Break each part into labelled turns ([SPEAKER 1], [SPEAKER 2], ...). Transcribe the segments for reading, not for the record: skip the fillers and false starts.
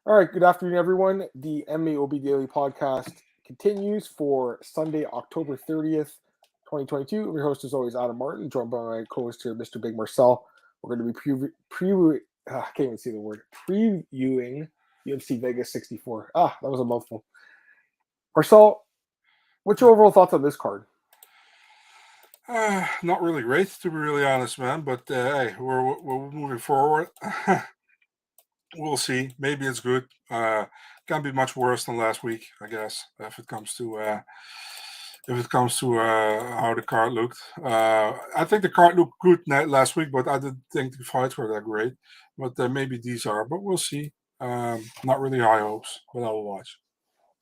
[SPEAKER 1] All right, good afternoon, everyone. The MMAOB Daily Podcast continues for Sunday, October 30th, 2022. Your host is always Adam Martin, joined by my co-host here, Mr. Big Marcel. We're going to be I can't even see the word, previewing UFC Vegas 64. That was a mouthful. Marcel, what's your overall thoughts on this card?
[SPEAKER 2] Not really great, to be really honest, man. But hey, we're moving forward. We'll see. Maybe it's good. Can't be much worse than last week, I guess. If it comes to how the card looked, I think the card looked good last week, but I didn't think the fights were that great. But maybe these are. But we'll see. Not really high hopes, but I will watch.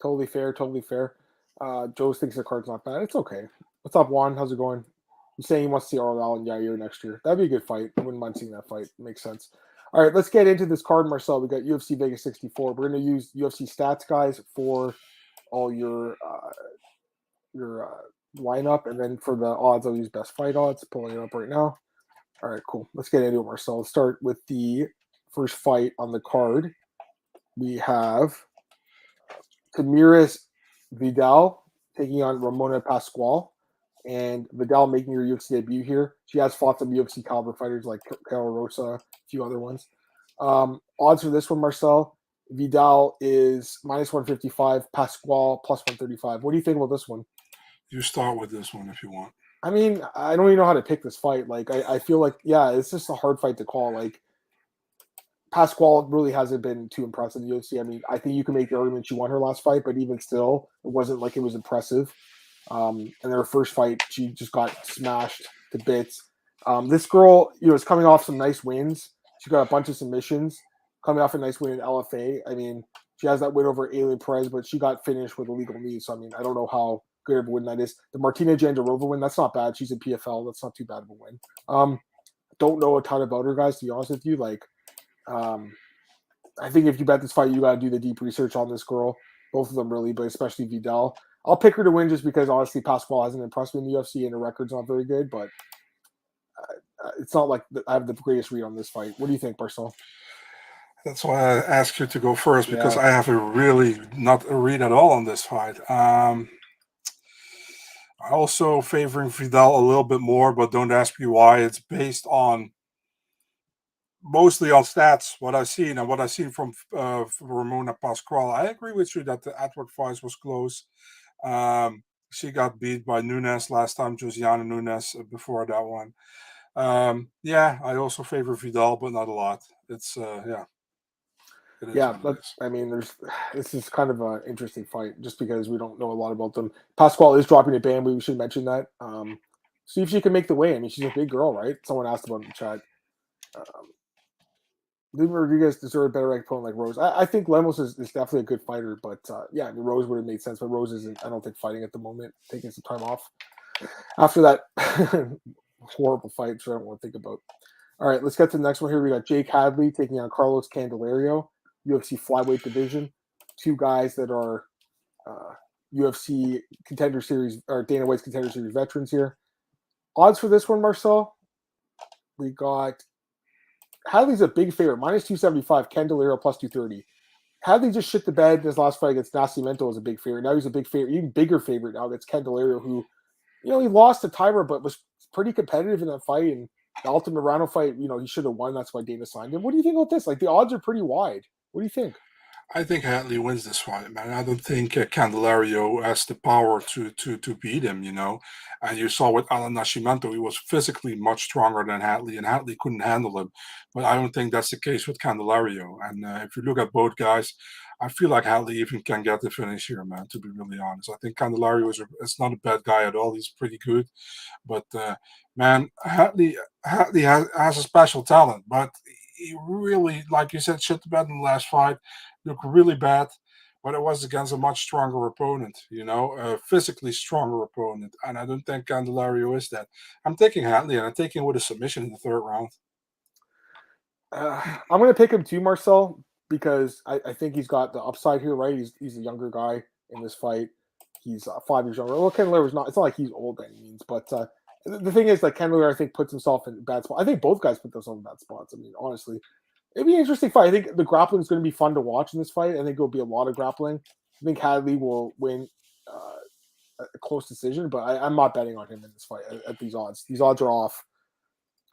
[SPEAKER 1] Totally fair. Joe thinks the card's not bad. It's okay. What's up, Juan? How's it going? He's saying he wants to see Arlo and Yair next year. That'd be a good fight. I wouldn't mind seeing that fight. Makes sense. All right, let's get into this card, Marcel. We got UFC Vegas 64. We're going to use UFC stats, guys, for all your lineup, and then for the odds, I'll use best fight odds. Pulling it up right now. All right, cool. Let's get into it, Marcel. Let's start with the first fight on the card. We have Tamires Vidal taking on Ramona Pascual. And Vidal making her UFC debut here. She has fought some UFC caliber fighters like Carol Rosa, a few other ones. Odds for this one, Marcel. Vidal is minus 155, Pascual plus 135. What do you think about this one?
[SPEAKER 2] You start with this one if you want.
[SPEAKER 1] I mean, I don't even know how to pick this fight. Like, I feel like, yeah, it's just a hard fight to call. Like, Pascual really hasn't been too impressive in the UFC. I mean, I think you can make the argument she won her last fight, but even still, it wasn't like it was impressive. And their first fight, she just got smashed to bits. This girl, is coming off some nice wins. She got a bunch of submissions, coming off a nice win in LFA. I mean, she has that win over Alien Perez, but she got finished with a legal knee. So, I mean, I don't know how good of a win that is. The Martina Jandiroba win, that's not bad. She's in PFL. That's not too bad of a win. Don't know a ton about her, guys, to be honest with you. Like, I think if you bet this fight, you got to do the deep research on this girl. Both of them really, but especially Vidal. I'll pick her to win just because, honestly, Pascual hasn't impressed me in the UFC and the record's not very good, but it's not like I have the greatest read on this fight. What do you think, Marcel?
[SPEAKER 2] That's why I asked you to go first, because I have not a read at all on this fight. I also favoring Vidal a little bit more, but don't ask me why. It's based on mostly on stats, what I've seen from Ramona Pascual. I agree with you that the Edward fight was close. She got beat by Nunes last time, Josiana Nunes before that one. I also favor Vidal, but not a lot. It's
[SPEAKER 1] this is kind of an interesting fight just because we don't know a lot about them. Pascual is dropping a ban, we should mention that. See if she can make the weigh. I mean, she's a big girl, right? Someone asked about it in the chat. Rodriguez deserved a better ranked opponent like Rose. I think Lemos is definitely a good fighter, but Rose would have made sense. But Rose isn't, I don't think, fighting at the moment, taking some time off after that horrible fight, so I don't want to think about. All right, let's get to the next one here. We got Jake Hadley taking on Carlos Candelario, UFC flyweight division. Two guys that are UFC Contender Series or Dana White's Contender Series veterans here. Odds for this one, Marcel. We got Hadley's a big favorite, minus 275, Candelario plus 230. Hadley just shit the bed in his last fight against Nascimento as a big favorite. Now he's a big favorite, even bigger favorite now against Candelario, who, he lost to Tyra, but was pretty competitive in that fight. And the Alton Morano fight, he should have won. That's why Dana signed him. What do you think about this? Like, the odds are pretty wide. What do you think?
[SPEAKER 2] I think Hadley wins this fight, man. I don't think Candelario has the power to beat him, And you saw with Alan Nascimento, he was physically much stronger than Hadley, and Hadley couldn't handle him. But I don't think that's the case with Candelario. And if you look at both guys, I feel like Hadley even can get the finish here, man, to be really honest. I think Candelario is not a bad guy at all. He's pretty good. But, man, Hadley has a special talent. But he really, like you said, shit the bed in the last fight. Looked really bad, but it was against a much stronger opponent, a physically stronger opponent. And I don't think Candelario is that. I'm taking Hadley, and I'm taking with a submission in the third round.
[SPEAKER 1] I'm going to pick him too, Marcel, because I think he's got the upside here, right? He's a younger guy in this fight. He's 5 years younger. Well, Candelario's not. It's not like he's old by any means, but the thing is, like, Candelario, I think, puts himself in bad spots. I think both guys put themselves in bad spots. I mean, honestly. It'd be an interesting fight. I think the grappling is going to be fun to watch in this fight. I think it'll be a lot of grappling. I think Hadley will win a close decision, but I'm not betting on him in this fight at these odds. These odds are off.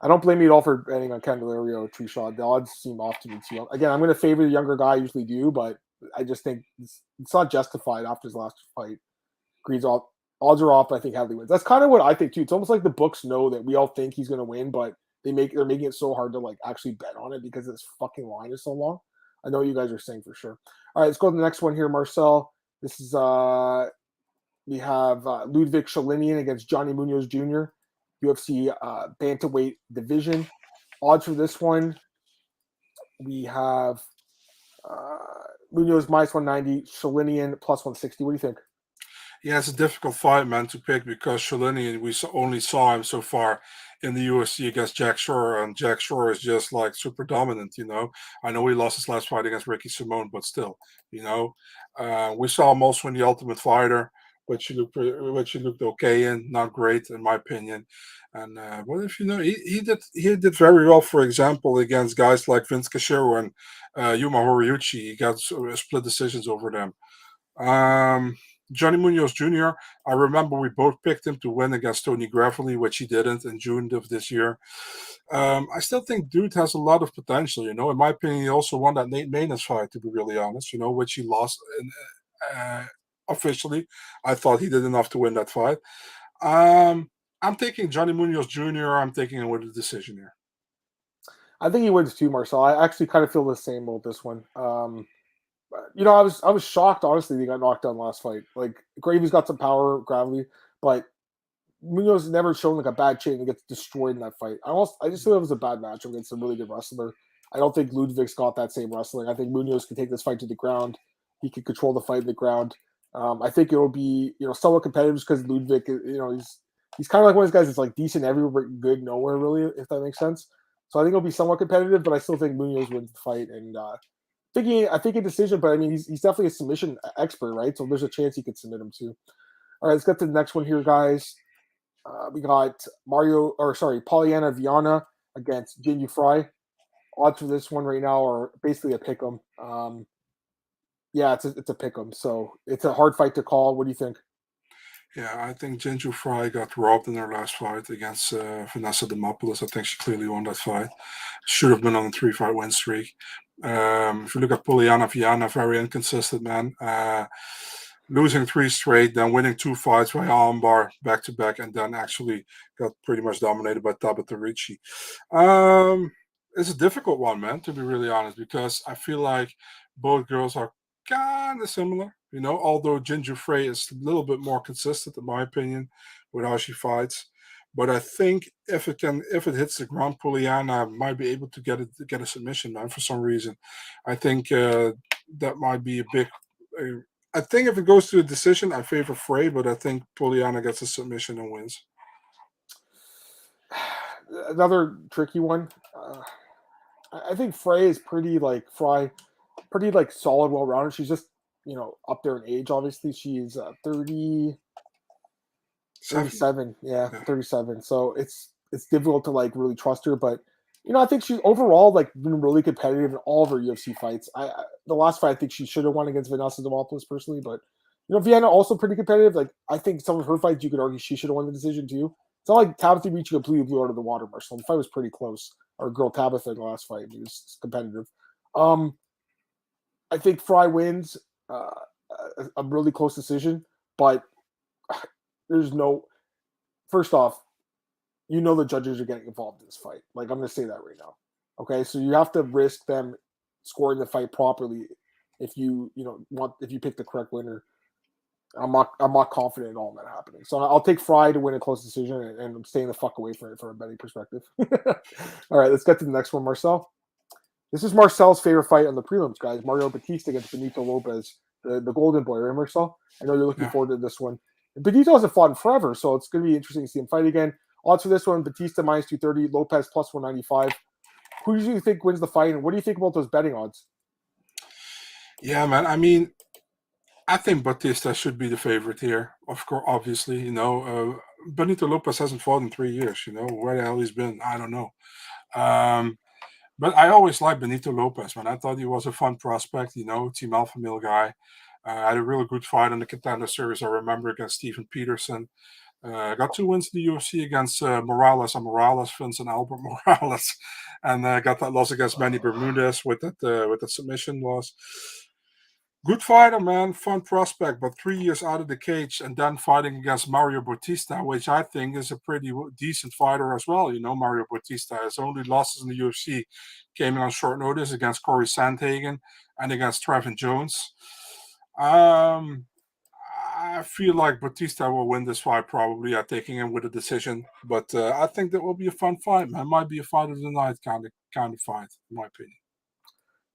[SPEAKER 1] I don't blame you at all for betting on Candelario or Trishad. The odds seem off to me too. Again, I'm going to favor the younger guy. I usually do, but I just think it's not justified after his last fight. Greed's off. Odds are off, but I think Hadley wins. That's kind of what I think too. It's almost like the books know that we all think he's going to win, but they're making it so hard to like actually bet on it because this fucking line is so long. I know you guys are saying for sure. All right, let's go to the next one here, Marcel. This is we have Liudvik Sholinian against Johnny Munoz Jr. UFC bantamweight division. Odds for this one, we have Munoz minus 190, Sholinian plus 160. What do you think?
[SPEAKER 2] Yeah, it's a difficult fight, man, to pick because Sholinian, we only saw him so far in the UFC against Jack Shore, and Jack Shore is just like super dominant, you know. I know he lost his last fight against Ricky Simone, but still, you know. We saw him also in the Ultimate Fighter, which he looked okay in, not great in my opinion. And what if you know he did very well, for example, against guys like Vince Cachero and Yuma Horiuchi. He got split decisions over them. Johnny Munoz Jr., I remember we both picked him to win against Tony Gravely, which he didn't in June of this year. I still think dude has a lot of potential, you know. In my opinion, he also won that Nate Maness fight, to be really honest, you know, which he lost officially. I thought he did enough to win that fight. I'm taking Johnny Munoz Jr. I'm taking him with a decision here.
[SPEAKER 1] I think he wins too, Marcel. I actually kind of feel the same about this one. You know, I was shocked, honestly, he got knocked down last fight. Like, Gravy's got some power, Gravely, but Munoz never shown like a bad chain and gets destroyed in that fight. I just feel it was a bad match against a really good wrestler. I don't think Liudvik's got that same wrestling. I think Munoz can take this fight to the ground. He can control the fight in the ground. I think it will be, you know, somewhat competitive because Liudvik, you know, he's kind of like one of those guys that's like decent everywhere, but good nowhere, really, if that makes sense. So I think it'll be somewhat competitive, but I still think Munoz wins the fight. And I think a decision, but I mean, he's definitely a submission expert, right? So there's a chance he could submit him too. All right, let's get to the next one here, guys. We got Polyana Viana against Jinh Frey. Odds for this one right now are basically a pick 'em. Yeah, it's a pick 'em. So it's a hard fight to call. What do you think?
[SPEAKER 2] Yeah, I think Jinh Frey got robbed in her last fight against Vanessa Demopoulos. I think she clearly won that fight. Should have been on a 3-fight win streak. If you look at Polyana Viana, very inconsistent, man. Losing 3 straight, then winning 2 fights by armbar back to back, and then actually got pretty much dominated by Tabata Ricci. It's a difficult one, man, to be really honest, because I feel like both girls are kind of similar, you know, although Jinh Frey is a little bit more consistent, in my opinion, with how she fights. But I think if it hits the ground, Polyana might be able to get a submission, man, for some reason. I think that might be a big. I think if it goes to a decision, I favor Frey, but I think Polyana gets a submission and wins.
[SPEAKER 1] Another tricky one. I think Frey is pretty solid, well-rounded. She's just, you know, up there in age, obviously. She's 37. Yeah, 37. So it's difficult to like really trust her. But, you know, I think she's overall like been really competitive in all of her UFC fights. The last fight, I think she should have won against Vanessa Demopoulos personally. But, you know, Viana also pretty competitive. Like, I think some of her fights, you could argue she should have won the decision too. It's not like Tabitha Ricci completely blew out of the water, Marcel. The fight was pretty close. Our girl Tabitha in the last fight, it was competitive. I think Frey wins a really close decision, but there's no. First off, you know the judges are getting involved in this fight. Like, I'm going to say that right now. Okay, so you have to risk them scoring the fight properly if you pick the correct winner. I'm not confident at all in that happening. So I'll take Frey to win a close decision, and I'm staying the fuck away from it from a betting perspective. All right, let's get to the next one, Marcel. This is Marcel's favorite fight on the prelims, guys. Mario Bautista against Benito Lopez, the golden boy, right, Marcel? I know you're looking forward to this one. And Benito hasn't fought in forever, so it's going to be interesting to see him fight again. Odds for this one, Bautista minus 230, Lopez plus 195. Who do you think wins the fight, and what do you think about those betting odds?
[SPEAKER 2] Yeah, man. I mean, I think Bautista should be the favorite here. Of course, obviously, you know, Benito Lopez hasn't fought in 3 years. You know, where the hell he's been, I don't know. But I always liked Benito Lopez, man. I thought he was a fun prospect, Team Alpha Male guy. Had a really good fight in the Contender Series, I remember, against Steven Peterson. Got 2 wins in the UFC against Morales, Vincent Albert Morales, and got that loss against Manny Bermudez with that submission loss. Good fighter, man. Fun prospect, but 3 years out of the cage and then fighting against Mario Bautista, which I think is a pretty decent fighter as well. Mario Bautista. His only losses in the UFC came in on short notice against Corey Sandhagen and against Trevin Jones. I feel like Bautista will win this fight probably. I'm taking him with a decision, but I think that will be a fun fight, man. Might be a fight of the night kind of fight, in my opinion.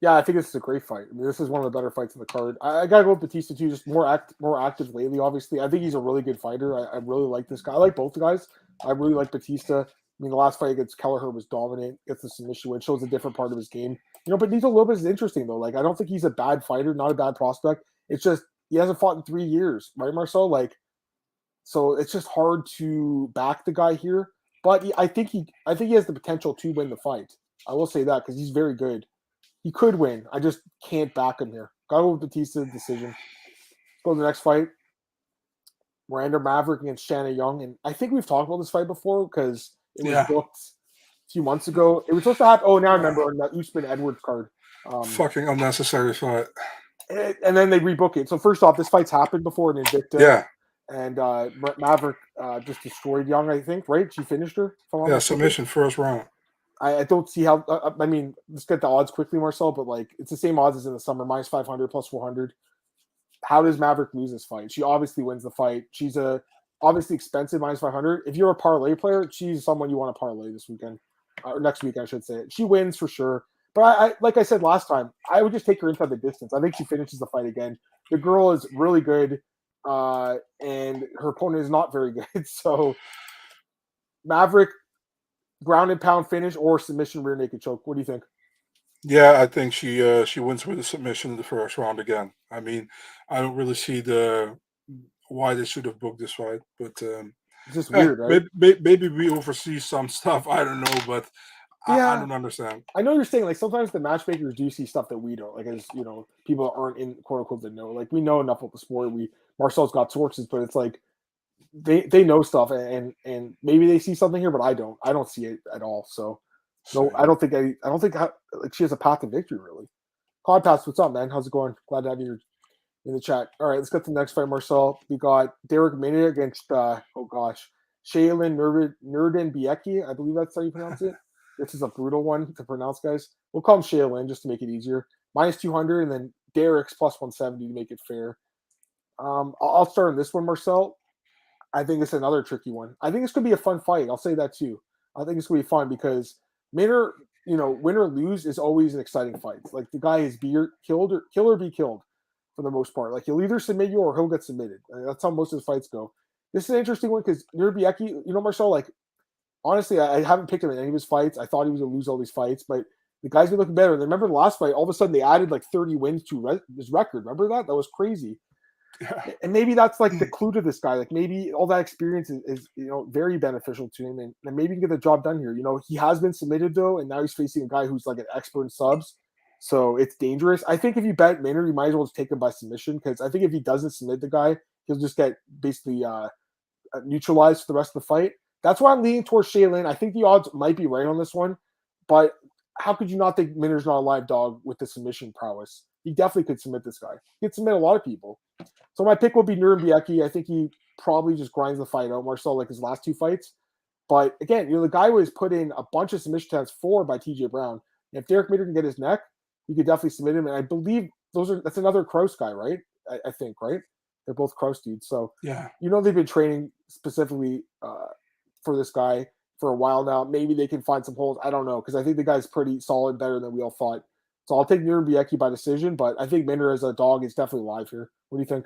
[SPEAKER 1] Yeah, I think this is a great fight. I mean, this is one of the better fights in the card. I gotta go with Bautista too, just more active lately. Obviously, I think he's a really good fighter. I really like this guy. I like both the guys. I really like Bautista. I mean, the last fight against Kelleher was dominant. Gets the submission win, shows a different part of his game. Benito Lopez is interesting though. Like, I don't think he's a bad fighter, not a bad prospect. It's just he hasn't fought in 3 years, right, Marcel? Like, so it's just hard to back the guy here. But I think he has the potential to win the fight. I will say that because he's very good. He could win. I just can't back him here. Gotta go with Bautista's decision. Let's go to the next fight. Miranda Maverick against Shanna Young. And I think we've talked about this fight before because it was booked a few months ago. It was supposed to happen. Oh, now I remember on that Usman Edwards card.
[SPEAKER 2] Fucking unnecessary fight.
[SPEAKER 1] And then they rebook it. So first off, this fight's happened before in Invicta.
[SPEAKER 2] Yeah.
[SPEAKER 1] And Maverick just destroyed Young, I think, right? She finished her?
[SPEAKER 2] Submission first round.
[SPEAKER 1] I don't see how. I mean, let's get the odds quickly, Marcel. But like, it's the same odds as in the summer: -500, +400. How does Maverick lose this fight? She obviously wins the fight. She's obviously expensive -500. If you're a parlay player, she's someone you want to parlay this weekend or next week, I should say. She wins for sure. But I like I said last time, I would just take her inside the distance. I think she finishes the fight again. The girl is really good, and her opponent is not very good. So Maverick. Ground and pound finish or submission rear naked choke. What do you think?
[SPEAKER 2] Yeah, I think she wins with a submission in the first round again. I mean, I don't really see why they should have booked this fight, but
[SPEAKER 1] it's just weird, right?
[SPEAKER 2] Maybe we oversee some stuff. I don't know, but I don't understand.
[SPEAKER 1] I know you're saying like sometimes the matchmakers do see stuff that we don't, like as people aren't in quote unquote that know. Like we know enough about the sport. Marcel's got sources, but it's like they know stuff and maybe they see something here, but I don't see it at all. So no, I don't think like she has a path to victory really. Cloud Pass, what's up, man? How's it going? Glad to have you in the chat. All right, let's get to the next fight, Marcel. We got Darrick Minute against Shayilan Nuerdanbieke. I believe that's how you pronounce it. This is a brutal one to pronounce, guys. We'll call him Shayilan just to make it easier. -200 and then Darrick's +170 to make it fair. I'll start on this one, Marcel. I think it's another tricky one. I think this could be a fun fight. I'll say that too. I think it's going to be fun because Minner, win or lose is always an exciting fight. Like the guy is kill or be killed for the most part. Like he'll either submit you or he'll get submitted. That's how most of the fights go. This is an interesting one because Nuerdanbieke, Marcel, like honestly, I haven't picked him in any of his fights. I thought he was going to lose all these fights, but the guy's been looking better. And remember the last fight, all of a sudden they added like 30 wins to his record. Remember that? That was crazy. Yeah. And maybe that's like the clue to this guy. Like maybe all that experience is very beneficial to him, and maybe he can get the job done here. He has been submitted though, and now he's facing a guy who's like an expert in subs, so it's dangerous. I think if you bet Maynard, you might as well just take him by submission because I think if he doesn't submit the guy, he'll just get basically neutralized for the rest of the fight. That's why I'm leaning towards Shayilan. I think the odds might be right on this one, but how could you not think Minard's not a live dog with the submission prowess? He definitely could submit this guy. He could submit a lot of people. So my pick will be Nuerdanbieke. I think he probably just grinds the fight out, Marcel, like his last 2 fights. But again, the guy was put in a bunch of submission attempts by TJ Brown. And if Darrick Minard can get his neck, he could definitely submit him. And I believe that's another Kraus guy, right? I think, right? They're both Kraus dudes. So
[SPEAKER 2] yeah,
[SPEAKER 1] they've been training specifically for this guy for a while now. Maybe they can find some holes. I don't know because I think the guy's pretty solid, better than we all thought. So I'll take Nuerdanbieke by decision, but I think Minard as a dog is definitely live here. What do you think?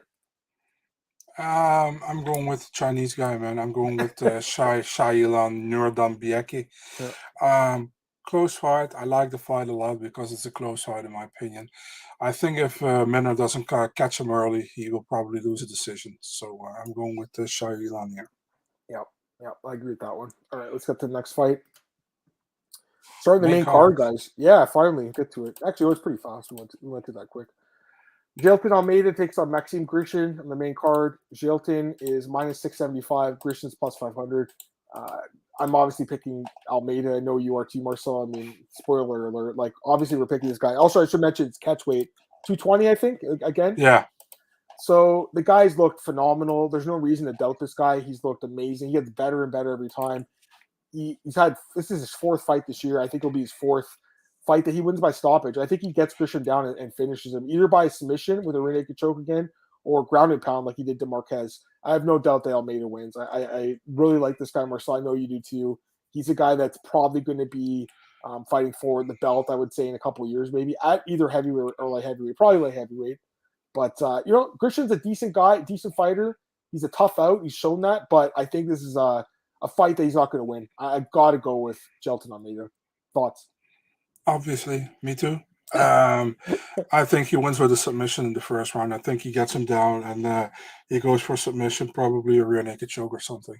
[SPEAKER 2] I'm going with the Chinese guy, man. I'm going with Shayilan Nuerdanbieke. Yeah. Close fight. I like the fight a lot because it's a close fight, in my opinion. I think if Minard doesn't catch him early, he will probably lose a decision. So I'm going with Shayilan here.
[SPEAKER 1] Yep, I agree with that one. All right, let's get to the next fight. Starting the main card, guys. Yeah, finally get to it. Actually, it was pretty fast. We went through that quick. Jailton Almeida takes on Maxim Grishin on the main card. Jailton is minus 675. Grishin's plus 500. I'm obviously picking Almeida. I know you are too, Marcel. I mean, spoiler alert. Like, obviously, we're picking this guy. Also, I should mention it's catch weight 220, I think, again.
[SPEAKER 2] Yeah.
[SPEAKER 1] So the guy's looked phenomenal. There's no reason to doubt this guy. He's looked amazing. He gets better and better every time. He's had, this is his fourth fight this year. I think it'll be his fourth fight that he wins by stoppage. I think he gets Grishin down and finishes him either by submission with a rear naked choke again or ground and pound like he did to Marquez. I have no doubt that Almeida wins. I really like this guy, Marcel. I know you do too. He's a guy that's probably going to be fighting for the belt, I would say, in a couple of years, maybe at either heavyweight or light heavyweight, probably light heavyweight. But, Grishin's a decent guy, decent fighter. He's a tough out. He's shown that. But I think this is a fight that he's not going to win. I've got to go with Jailton Almeida. Thoughts?
[SPEAKER 2] Obviously, me too. I think he wins with a submission in the first round. I think he gets him down and he goes for submission, probably a rear naked choke or something.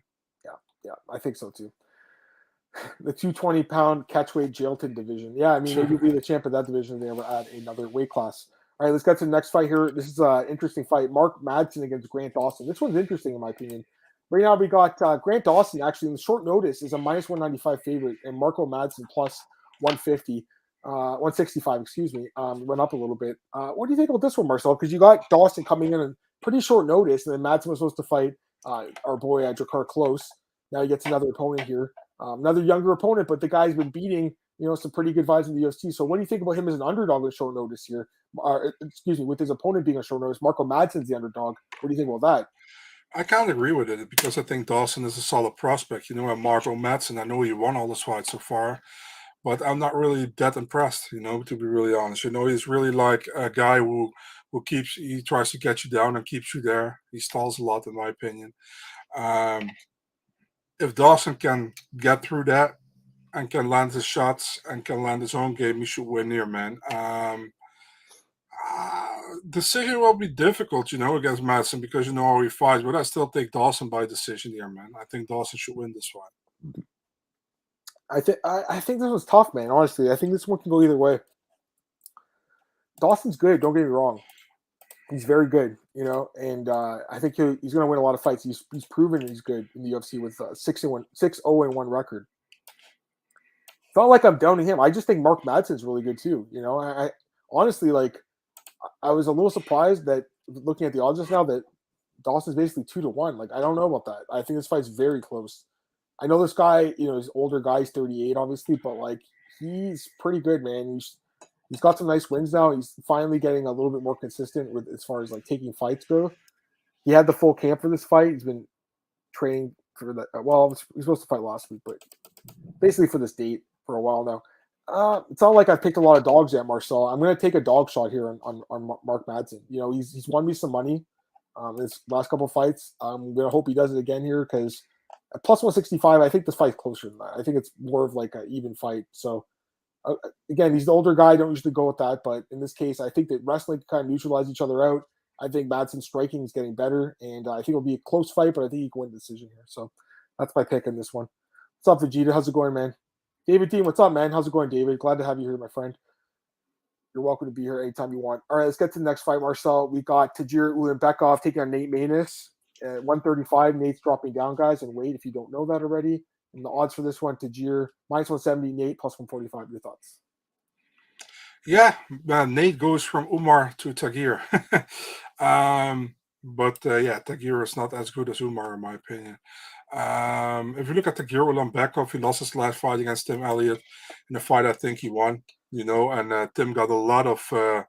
[SPEAKER 1] Yeah, I think so too. The 220-pound catchweight Jailton division. Yeah, I mean, maybe be the champ of that division if they ever add another weight class. All right, let's get to the next fight here. This is an interesting fight. Mark Madsen against Grant Dawson. This one's interesting in my opinion. Right now we got Grant Dawson actually in the short notice is a minus 195 favorite and Marco Madsen plus 150. 165, excuse me, went up a little bit. What do you think about this one, Marcel? Because you got Dawson coming in on pretty short notice, and then Madsen was supposed to fight our boy Drakkar Klose. Now he gets another opponent here, another younger opponent, but the guy's been beating, some pretty good vibes in the UFC. So what do you think about him as an underdog with short notice here? With his opponent being a short notice, Marco Madsen's the underdog. What do you think about that?
[SPEAKER 2] I can't agree with it because I think Dawson is a solid prospect. And Marco Madsen, I know he won all his fights so far. But I'm not really that impressed, to be really honest. He's really like a guy who he tries to get you down and keeps you there. He stalls a lot, in my opinion. If Dawson can get through that and can land his shots and can land his own game, he should win here, man. Decision will be difficult, against Madsen because you know how he fights. But I still take Dawson by decision here, man. I think Dawson should win this fight.
[SPEAKER 1] I think this was tough, man. Honestly, I think this one can go either way. Dawson's good. Don't get me wrong. He's very good, and I think he's going to win a lot of fights. He's proven he's good in the UFC with 6-0-1 record. Felt like I'm downing him. I just think Mark Madsen's really good too. I honestly I was a little surprised that looking at the odds just now that Dawson's basically 2-1. Like I don't know about that. I think this fight's very close. I know this guy, he's older guy, he's 38, obviously, but he's pretty good, man. He's got some nice wins now. He's finally getting a little bit more consistent with as far as taking fights go. He had the full camp for this fight. He's been training for that. Well, he was supposed to fight last week, but basically for this date for a while now. It's not like I've picked a lot of dogs yet, Marcel. I'm going to take a dog shot here on Mark Madsen. He's won me some money in his last couple of fights. I'm going to hope he does it again here because plus 165, I think this fight's closer than that. I think it's more of an even fight. So, again, he's the older guy. I don't usually go with that. But in this case, I think that wrestling can kind of neutralize each other out. I think Madsen's striking is getting better. And I think it'll be a close fight, but I think he can win the decision here. So, that's my pick in this one. What's up, Vegeta? How's it going, man? David Dean, what's up, man? How's it going, David? Glad to have you here, my friend. You're welcome to be here anytime you want. All right, let's get to the next fight, Marcel. We got Tagir Ulanbekov taking on Nate Maness. At 135, Nate's dropping down, guys, and weight if you don't know that already. And the odds for this one, Tagir, minus 170, Nate, plus 145. Your thoughts?
[SPEAKER 2] Yeah, Nate goes from Umar to Tagir. Tagir is not as good as Umar, in my opinion. If you look at Tagir Ulanbekov, he lost his last fight against Tim Elliott in a fight I think he won, and Tim got a lot of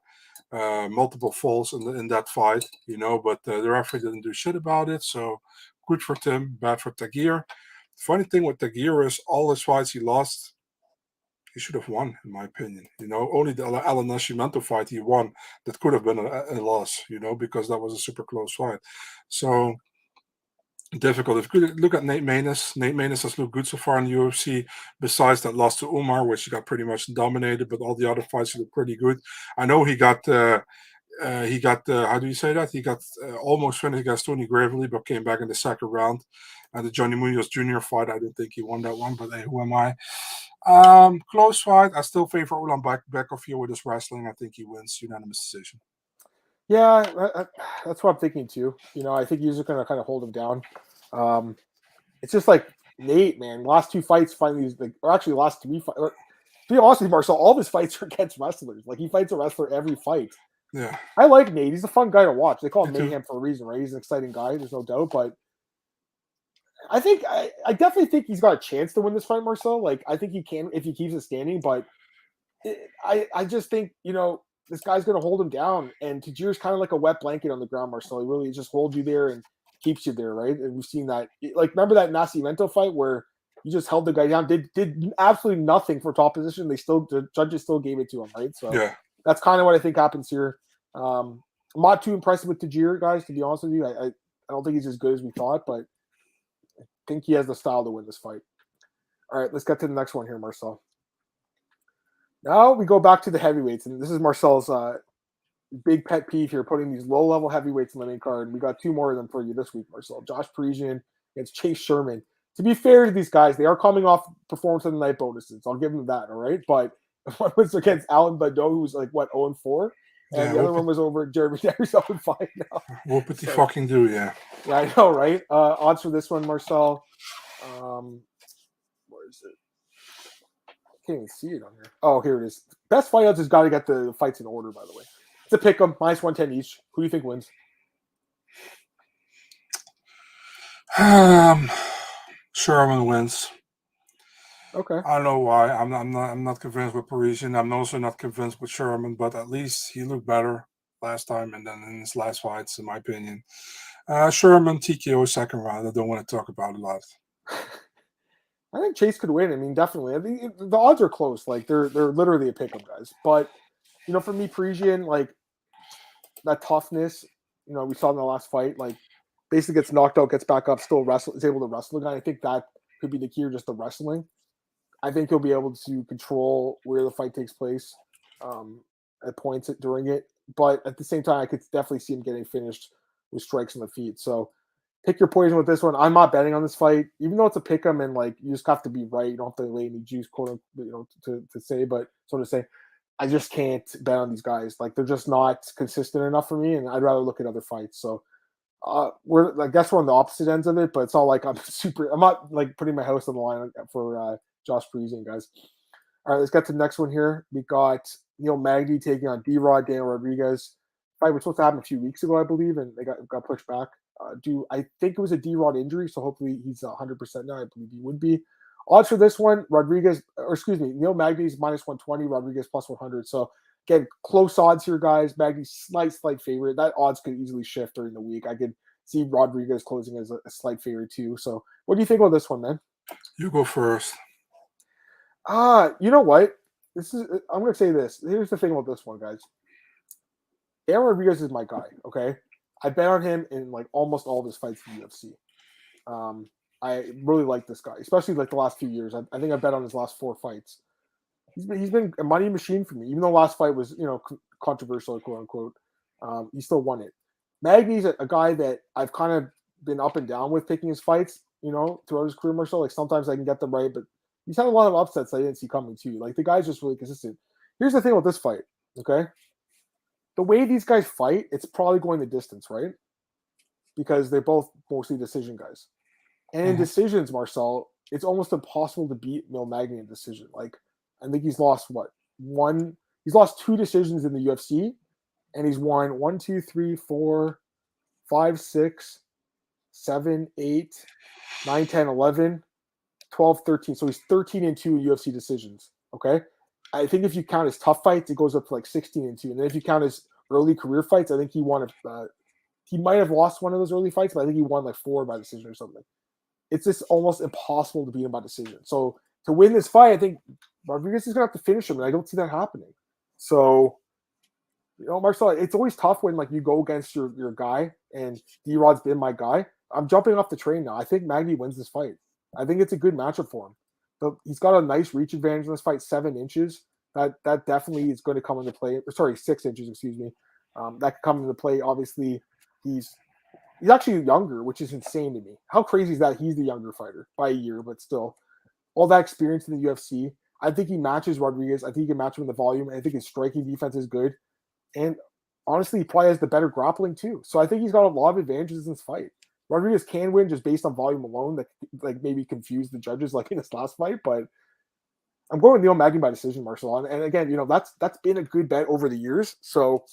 [SPEAKER 2] multiple falls in that fight, but the referee didn't do shit about it. So good for Tim, bad for Tagir. Funny thing with Tagir is all his fights he lost, he should have won, in my opinion. Only the Alan Nascimento fight he won that could have been a loss, because that was a super close fight. So difficult. If you look at Nate Maness has looked good so far in the UFC, besides that loss to Umar, which he got pretty much dominated, but all the other fights he looked pretty good. I know he got how do you say that? He got almost finished against Tony Gravely, but came back in the second round. And the Johnny Munoz Jr. fight, I didn't think he won that one, but hey, who am I? Close fight. I still favor Ulanbekov here with his wrestling. I think he wins unanimous decision.
[SPEAKER 1] Yeah, that's what I'm thinking too. I think he's just going to kind of hold him down. It's just like Nate, man. Last two fights, finally, or actually last three fights. To be honest with you, Marcel, all of his fights are against wrestlers. Like he fights a wrestler every fight.
[SPEAKER 2] Yeah,
[SPEAKER 1] I like Nate. He's a fun guy to watch. They call him
[SPEAKER 2] Me too.
[SPEAKER 1] Mayhem for a reason, right? He's an exciting guy. There's no doubt. But I think I definitely think he's got a chance to win this fight, Marcel. Like I think he can if he keeps it standing. But I just think this guy's going to hold him down, and Tajir's kind of like a wet blanket on the ground, Marcel. He really just holds you there and keeps you there, right? And we've seen that. Like, remember that Nascimento fight where he just held the guy down, did absolutely nothing for top position. The judges still gave it to him, right? So
[SPEAKER 2] yeah.
[SPEAKER 1] that's kind of what I think happens here. I'm not too impressed with Tajir, guys, to be honest with you. I don't think he's as good as we thought, but I think he has the style to win this fight. All right, let's get to the next one here, Marcel. Now we go back to the heavyweights, and this is Marcel's big pet peeve here, putting these low-level heavyweights in the main card. We got two more of them for you this week, Marcel. Josh Parisian against Chase Sherman. To be fair to these guys, they are coming off performance of the night bonuses. I'll give them that, all right? But one was against Alan Badeau, who's like, 0-4? And the other one was over Jeremy Darius 0-5 now.
[SPEAKER 2] What would he fucking do, yeah.
[SPEAKER 1] Yeah, I know, right? Odds for this one, Marcel. Where is it? Can't even see it on here. Oh, here it is. Best fight odds has got to get the fights in order, by the way. It's a pick 'em, -110 each. Who do you think wins?
[SPEAKER 2] Sherman wins.
[SPEAKER 1] Okay.
[SPEAKER 2] I don't know why. I'm not convinced with Parisian. I'm also not convinced with Sherman, but at least he looked better last time and then in his last fights, in my opinion. Sherman TKO second round. I don't want to talk about it a lot.
[SPEAKER 1] I think Chase could win. I mean, definitely. I think the odds are close. Like they're literally a pick 'em, guys. But for me, Parisian, like that toughness, we saw in the last fight, like basically gets knocked out, gets back up, still is able to wrestle the guy. I think that could be the key, or just the wrestling. I think he'll be able to control where the fight takes place at points during it. But at the same time, I could definitely see him getting finished with strikes on the feet. So pick your poison with this one. I'm not betting on this fight, even though it's a pick 'em and like you just have to be right. You don't have to lay any juice, quote unquote, to say, but so to say, I just can't bet on these guys. Like they're just not consistent enough for me, and I'd rather look at other fights. So I guess we're on the opposite ends of it, but it's not like I'm not like putting my house on the line for Josh Parisian, guys. All right, let's get to the next one here. We got Neil Magny taking on D-Rod, Daniel Rodriguez. Fight was supposed to happen a few weeks ago, I believe, and they got pushed back. I think it was a D-Rod injury, so hopefully he's 100% now. I believe he would be. Odds for this one, Neil Magny's -120, Rodriguez +100. So again, close odds here, guys. Magny's slight favorite. That odds could easily shift during the week. I could see Rodriguez closing as a slight favorite too. So what do you think about this one, man?
[SPEAKER 2] You go first.
[SPEAKER 1] You know what? I'm going to say this. Here's the thing about this one, guys. Aaron Rodriguez is my guy, okay? I bet on him in like almost all of his fights in the UFC. I really like this guy, especially like the last few years. I think I bet on his last 4 fights. He's been a money machine for me, even though the last fight was controversial, quote unquote. He still won it. Magny's a guy that I've kind of been up and down with picking his fights, throughout his career, Marcel. Like sometimes I can get them right, but he's had a lot of upsets I didn't see coming too. Like the guy's just really consistent. Here's the thing about this fight, okay? The way these guys fight, it's probably going the distance, right? Because they're both mostly decision guys. And in decisions, Marcel, it's almost impossible to beat Neil Magny in decision. Like, I think he's lost he's lost 2 decisions in the UFC, and he's won 1, 2, 3, 4, 5, 6, 7, 8, 9, 10, 11, 12, 13. So he's 13-2 in UFC decisions. Okay. I think if you count his tough fights, it goes up to like 16-2. And then if you count his early career fights, I think he won he might have lost one of those early fights, but I think he won like 4 by decision or something. It's just almost impossible to beat him by decision. So to win this fight, I think Rodriguez is going to have to finish him, and I don't see that happening. So, Marcel, it's always tough when like you go against your guy, and D-Rod's been my guy. I'm jumping off the train now. I think Magny wins this fight. I think it's a good matchup for him. But he's got a nice reach advantage in this fight, 7 inches. That definitely is going to come into play. Sorry, 6 inches, excuse me. That could come into play. Obviously, he's actually younger, which is insane to me. How crazy is that? He's the younger fighter by a year, but still, all that experience in the UFC. I think he matches Rodriguez. I think he can match him in the volume. And I think his striking defense is good. And honestly, he probably has the better grappling too. So I think he's got a lot of advantages in this fight. Rodriguez can win just based on volume alone. That like maybe confused the judges like in his last fight, but I'm going with Neil Magny by decision, Marcel. And again, that's been a good bet over the years. So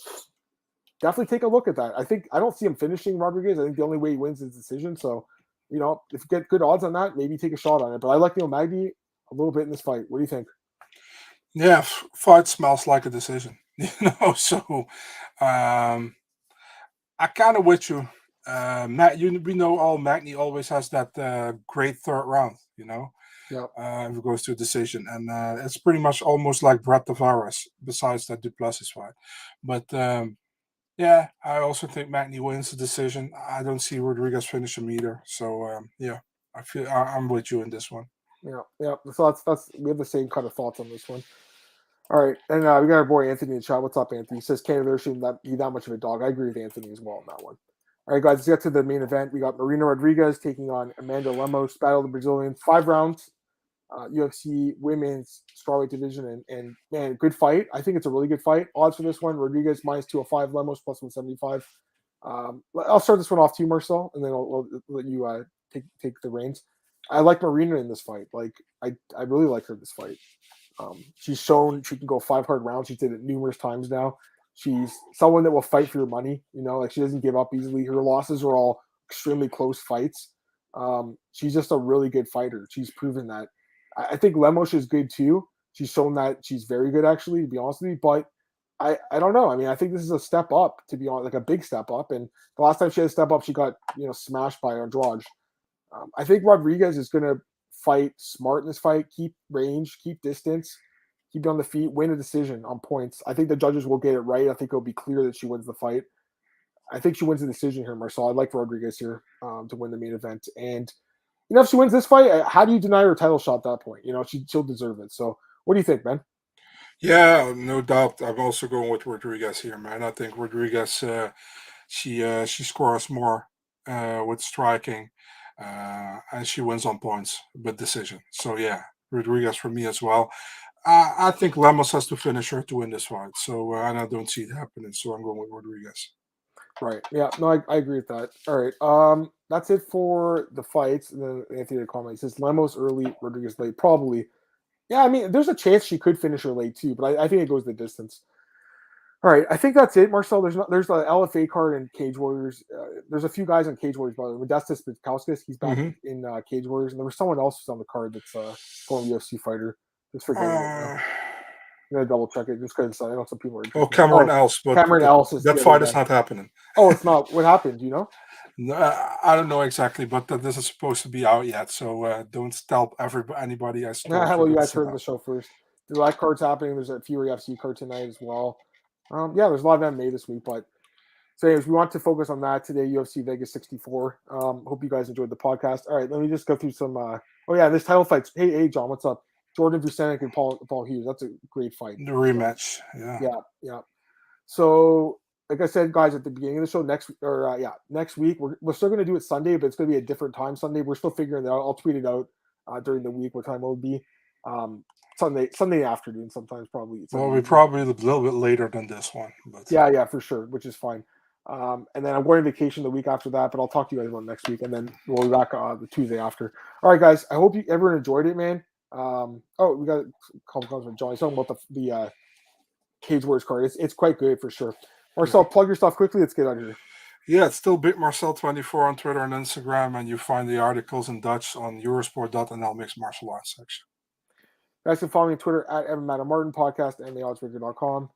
[SPEAKER 1] definitely take a look at that. I don't see him finishing Rodriguez. I think the only way he wins is decision. So, if you get good odds on that, maybe take a shot on it. But I like Neil Magny a little bit in this fight. What do you think?
[SPEAKER 2] Yeah, fight smells like a decision. So I kind of with you. We know all Magny always has that great third round.
[SPEAKER 1] Yeah.
[SPEAKER 2] If it goes to a decision, and it's pretty much almost like Brett Tavares. Besides that Duplessis fight, but yeah, I also think Magny wins the decision. I don't see Rodriguez finish him either. So yeah, I'm with you in this one.
[SPEAKER 1] Yeah. So that's we have the same kind of thoughts on this one. All right, and we got our boy Anthony in the chat. What's up, Anthony? He says Candelario shouldn't be that much of a dog. I agree with Anthony as well on that one. All right, guys, let's get to the main event. We got Marina Rodriguez taking on Amanda Lemos, Battle of the Brazilians, 5 rounds, UFC Women's Strawweight Division, and man, good fight. I think it's a really good fight. Odds for this one: Rodriguez minus 205, Lemos plus 175. I'll start this one off to you, Marcel, and then I'll let you take the reins. I like Marina in this fight. Like I really like her in this fight. She's shown she can go 5 hard rounds. She did it numerous times now. She's someone that will fight for your money. Like she doesn't give up easily. Her losses are all extremely close fights. She's just a really good fighter. She's proven that. I think Lemos is good too. She's shown that she's very good, actually, to be honest with you. But I don't know. I mean, I think this is a step up, to be honest, like a big step up. And the last time she had a step up, she got smashed by Andrade. I think Rodriguez is going to fight smart in this fight, keep range, keep distance, keep on the feet, win a decision on points. I think the judges will get it right. I think it'll be clear that she wins the fight. I think she wins the decision here, Marcel. I'd like Rodriguez here to win the main event. And, if she wins this fight, how do you deny her a title shot at that point? She'll deserve it. So what do you think, man?
[SPEAKER 2] Yeah, no doubt. I'm also going with Rodriguez here, man. I think Rodriguez, she scores more with striking. And she wins on points with decision. So yeah, Rodriguez for me as well. I think Lemos has to finish her to win this fight. So and I don't see it happening. So I'm going with Rodriguez.
[SPEAKER 1] Right. Yeah. No, I agree with that. All right. That's it for the fights. And then Anthony had a comment. He says Lemos early, Rodriguez late. Probably. Yeah. I mean, there's a chance she could finish her late too, but I think it goes the distance. All right, I think that's it, Marcel. There's the LFA card in Cage Warriors. There's a few guys on Cage Warriors, by the way. Modestas Pitkauskas, he's back in Cage Warriors, and there was someone else who's on the card that's a former UFC fighter. Just forget it. I'm gonna double check it just because I know some people are.
[SPEAKER 2] Cameron Else, but
[SPEAKER 1] Cameron Else is
[SPEAKER 2] that fight is not happening.
[SPEAKER 1] Oh, it's not. What happened? Do you know?
[SPEAKER 2] No, I don't know exactly, but this is supposed to be out yet, so don't tell anybody.
[SPEAKER 1] Well, you guys heard the show first. The live card's happening. There's a Fury UFC card tonight as well. Yeah, there's a lot of MMA this week, but so anyways, we want to focus on that today, UFC Vegas 64. Hope you guys enjoyed the podcast. All right, let me just go through some this title fights. Hey, John, what's up? Jordan Vucenic and Paul Hughes. That's a great fight.
[SPEAKER 2] The rematch,
[SPEAKER 1] yeah. So, like I said, guys, at the beginning of the show, next week, we're still going to do it Sunday, but it's going to be a different time Sunday. We're still figuring that out. I'll tweet it out during the week what time it will be. Sunday afternoon, sometimes probably.
[SPEAKER 2] Well, we're probably a little bit later than this one. But
[SPEAKER 1] yeah, for sure, which is fine. And then I'm going on vacation the week after that, but I'll talk to you guys about next week, and then we'll be back the Tuesday after. All right, guys, I hope everyone enjoyed it, man. We got a couple comments from John. He's talking about the Cage Warriors card. It's quite good for sure. Marcel, plug your stuff quickly. Let's get out of here.
[SPEAKER 2] Yeah, it's still BigMarcel24 on Twitter and Instagram, and you find the articles in Dutch on Eurosport.nl Mixed Martial Arts section.
[SPEAKER 1] You guys can follow me on Twitter at MMAOB Podcast, MMAOddsbreaker.com.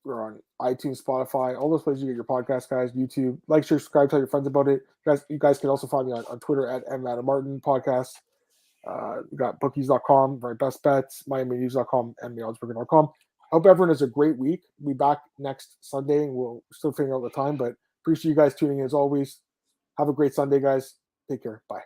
[SPEAKER 1] We're on iTunes, Spotify, all those places you get your podcast, guys. YouTube, like, share, subscribe, tell your friends about it. You guys can also find me on Twitter at MMAOB Podcast. We got bookies.com, right, best bets, MiamiNews.com, MMAOddsbreaker.com. I hope everyone has a great week. We'll be back next Sunday, and we'll still figure out the time, but appreciate you guys tuning in as always. Have a great Sunday, guys. Take care. Bye.